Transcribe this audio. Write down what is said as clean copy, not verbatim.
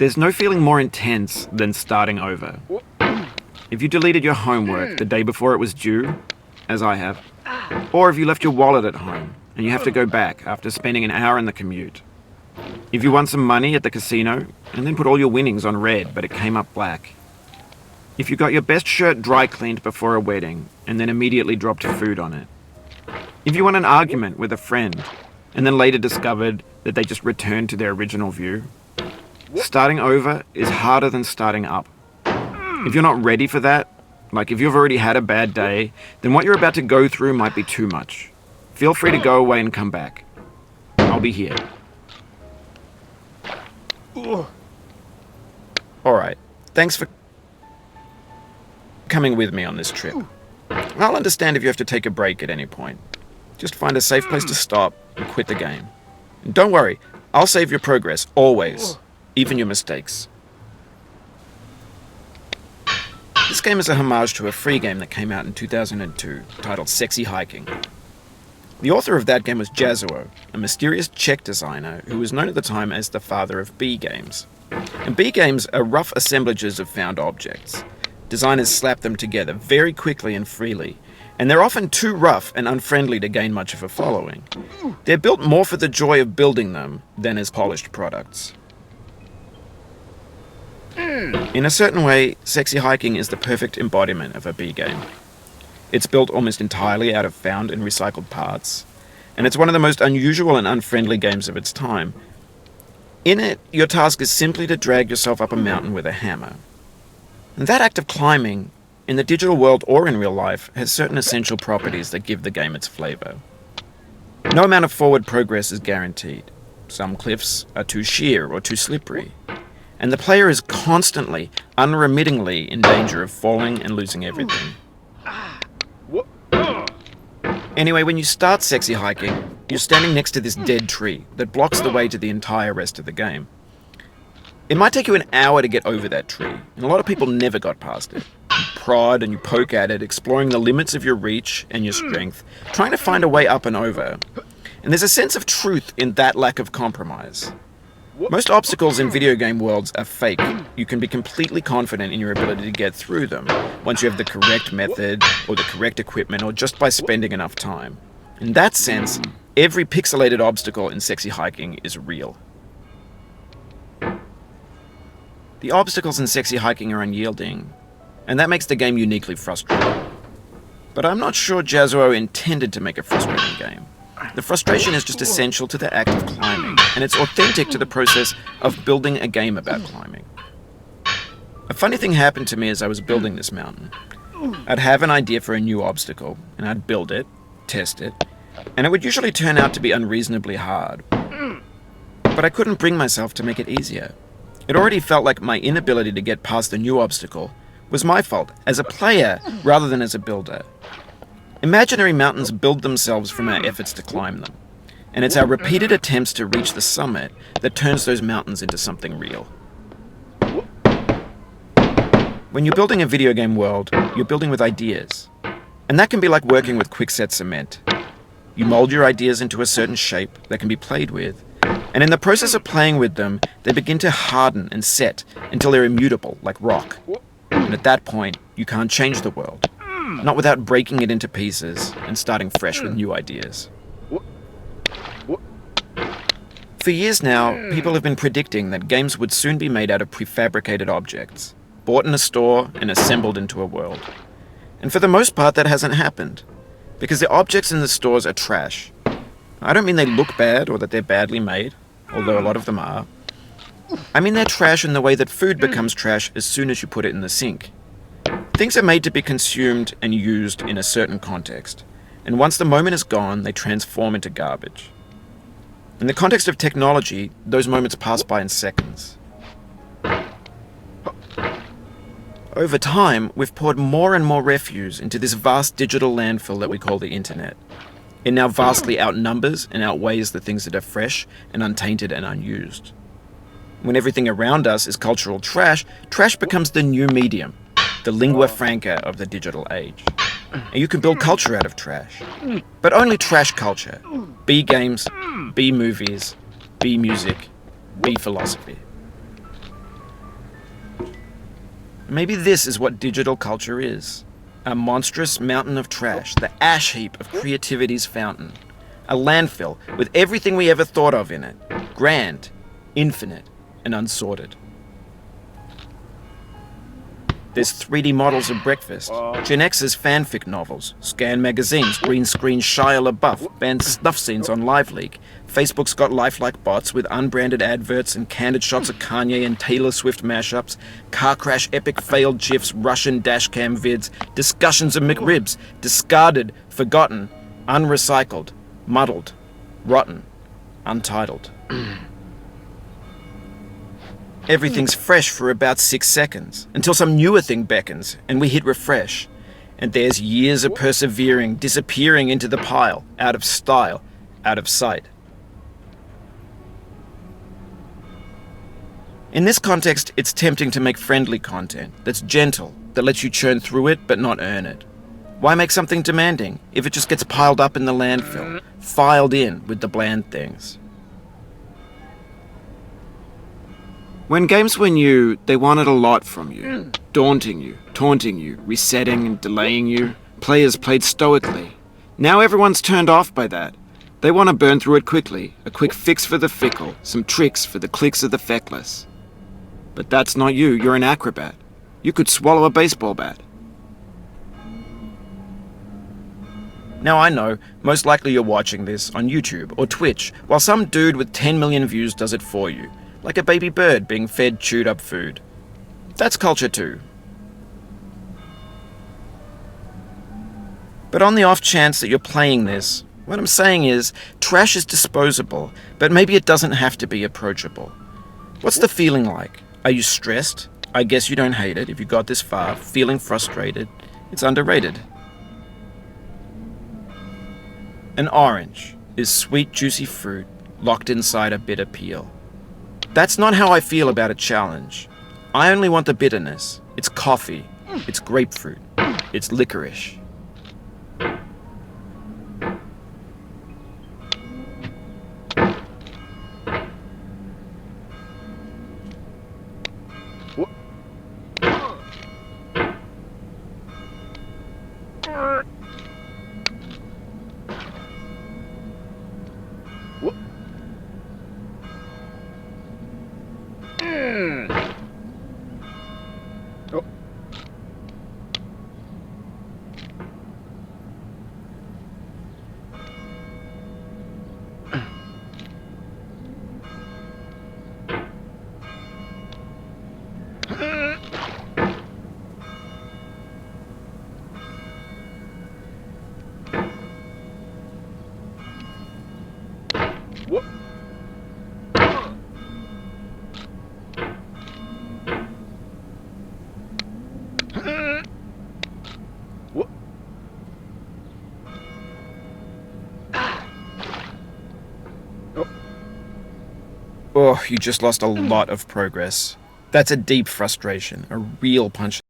There's no feeling more intense than starting over. If you deleted your homework the day before it was due, as I have, or if you left your wallet at home and you have to go back after spending an hour in the commute. If you won some money at the casino and then put all your winnings on red but it came up black. If you got your best shirt dry cleaned before a wedding and then immediately dropped food on it. If you won an argument with a friend and then later discovered that they just returned to their original view. Starting over is harder than starting up. If you're not ready for that, like if you've already had a bad day, then what you're about to go through might be too much. Feel free to go away and come back. I'll be here. Alright, thanks for coming with me on this trip. I'll understand if you have to take a break at any point. Just find a safe place to stop and quit the game. And don't worry, I'll save your progress, always, even your mistakes. This game is a homage to a free game that came out in 2002, titled Sexy Hiking. The author of that game was Jazzuo, a mysterious Czech designer who was known at the time as the father of B games. And B games are rough assemblages of found objects. Designers slap them together very quickly and freely, and they're often too rough and unfriendly to gain much of a following. They're built more for the joy of building them than as polished products. In a certain way, Sexy Hiking is the perfect embodiment of a B game. It's built almost entirely out of found and recycled parts, and it's one of the most unusual and unfriendly games of its time. In it, your task is simply to drag yourself up a mountain with a hammer. And that act of climbing, in the digital world or in real life, has certain essential properties that give the game its flavor. No amount of forward progress is guaranteed. Some cliffs are too sheer or too slippery, and the player is constantly, unremittingly in danger of falling and losing everything. Anyway, when you start Sexy Hiking, you're standing next to this dead tree that blocks the way to the entire rest of the game. It might take you an hour to get over that tree, and a lot of people never got past it. You prod and you poke at it, exploring the limits of your reach and your strength, trying to find a way up and over. And there's a sense of truth in that lack of compromise. Most obstacles in video game worlds are fake. You can be completely confident in your ability to get through them once you have the correct method or the correct equipment or just by spending enough time. In that sense, every pixelated obstacle in Sexy Hiking is real. The obstacles in Sexy Hiking are unyielding, and that makes the game uniquely frustrating. But I'm not sure Jazzuo intended to make a frustrating game. The frustration is just essential to the act of climbing, and it's authentic to the process of building a game about climbing. A funny thing happened to me as I was building this mountain. I'd have an idea for a new obstacle, and I'd build it, test it, and it would usually turn out to be unreasonably hard. But I couldn't bring myself to make it easier. It already felt like my inability to get past the new obstacle was my fault as a player rather than as a builder. Imaginary mountains build themselves from our efforts to climb them, and it's our repeated attempts to reach the summit that turns those mountains into something real. When you're building a video game world, you're building with ideas, and that can be like working with quickset cement. You mold your ideas into a certain shape that can be played with, and in the process of playing with them, they begin to harden and set until they're immutable, like rock. And at that point, you can't change the world. Not without breaking it into pieces and starting fresh with new ideas. For years now, people have been predicting that games would soon be made out of prefabricated objects, bought in a store and assembled into a world. And for the most part, that hasn't happened, because the objects in the stores are trash. I don't mean they look bad or that they're badly made, although a lot of them are. I mean they're trash in the way that food becomes trash as soon as you put it in the sink. Things are made to be consumed and used in a certain context, and once the moment is gone, they transform into garbage. In the context of technology, those moments pass by in seconds. Over time, we've poured more and more refuse into this vast digital landfill that we call the internet. It now vastly outnumbers and outweighs the things that are fresh and untainted and unused. When everything around us is cultural trash, trash becomes the new medium, the lingua franca of the digital age. And you can build culture out of trash. But only trash culture. B games, B movies, B music, B philosophy. Maybe this is what digital culture is. A monstrous mountain of trash, the ash heap of creativity's fountain. A landfill with everything we ever thought of in it. Grand, infinite, and unsorted. There's 3D models of breakfast, Gen X's fanfic novels, Scan magazines, green screen Shia LaBeouf, banned snuff scenes on LiveLeak. Facebook's got lifelike bots with unbranded adverts and candid shots of Kanye and Taylor Swift mashups, car crash epic failed GIFs, Russian dashcam vids, discussions of McRibs, discarded, forgotten, unrecycled, muddled, rotten, untitled. Everything's fresh for about 6 seconds, until some newer thing beckons, and we hit refresh. And there's years of persevering, disappearing into the pile, out of style, out of sight. In this context, it's tempting to make friendly content that's gentle, that lets you churn through it but not earn it. Why make something demanding if it just gets piled up in the landfill, filed in with the bland things? When games were new, they wanted a lot from you. Daunting you, taunting you, resetting and delaying you. Players played stoically. Now everyone's turned off by that. They want to burn through it quickly, a quick fix for the fickle, some tricks for the clicks of the feckless. But that's not you, you're an acrobat. You could swallow a baseball bat. Now I know, most likely you're watching this on YouTube or Twitch, while some dude with 10 million views does it for you. Like a baby bird being fed chewed up food. That's culture too. But on the off chance that you're playing this, what I'm saying is, trash is disposable, but maybe it doesn't have to be approachable. What's the feeling like? Are you stressed? I guess you don't hate it if you got this far. Feeling frustrated? It's underrated. An orange is sweet, juicy fruit locked inside a bitter peel. That's not how I feel about a challenge. I only want the bitterness. It's coffee. It's grapefruit. It's licorice. Oh, you just lost a lot of progress. That's a deep frustration, a real punch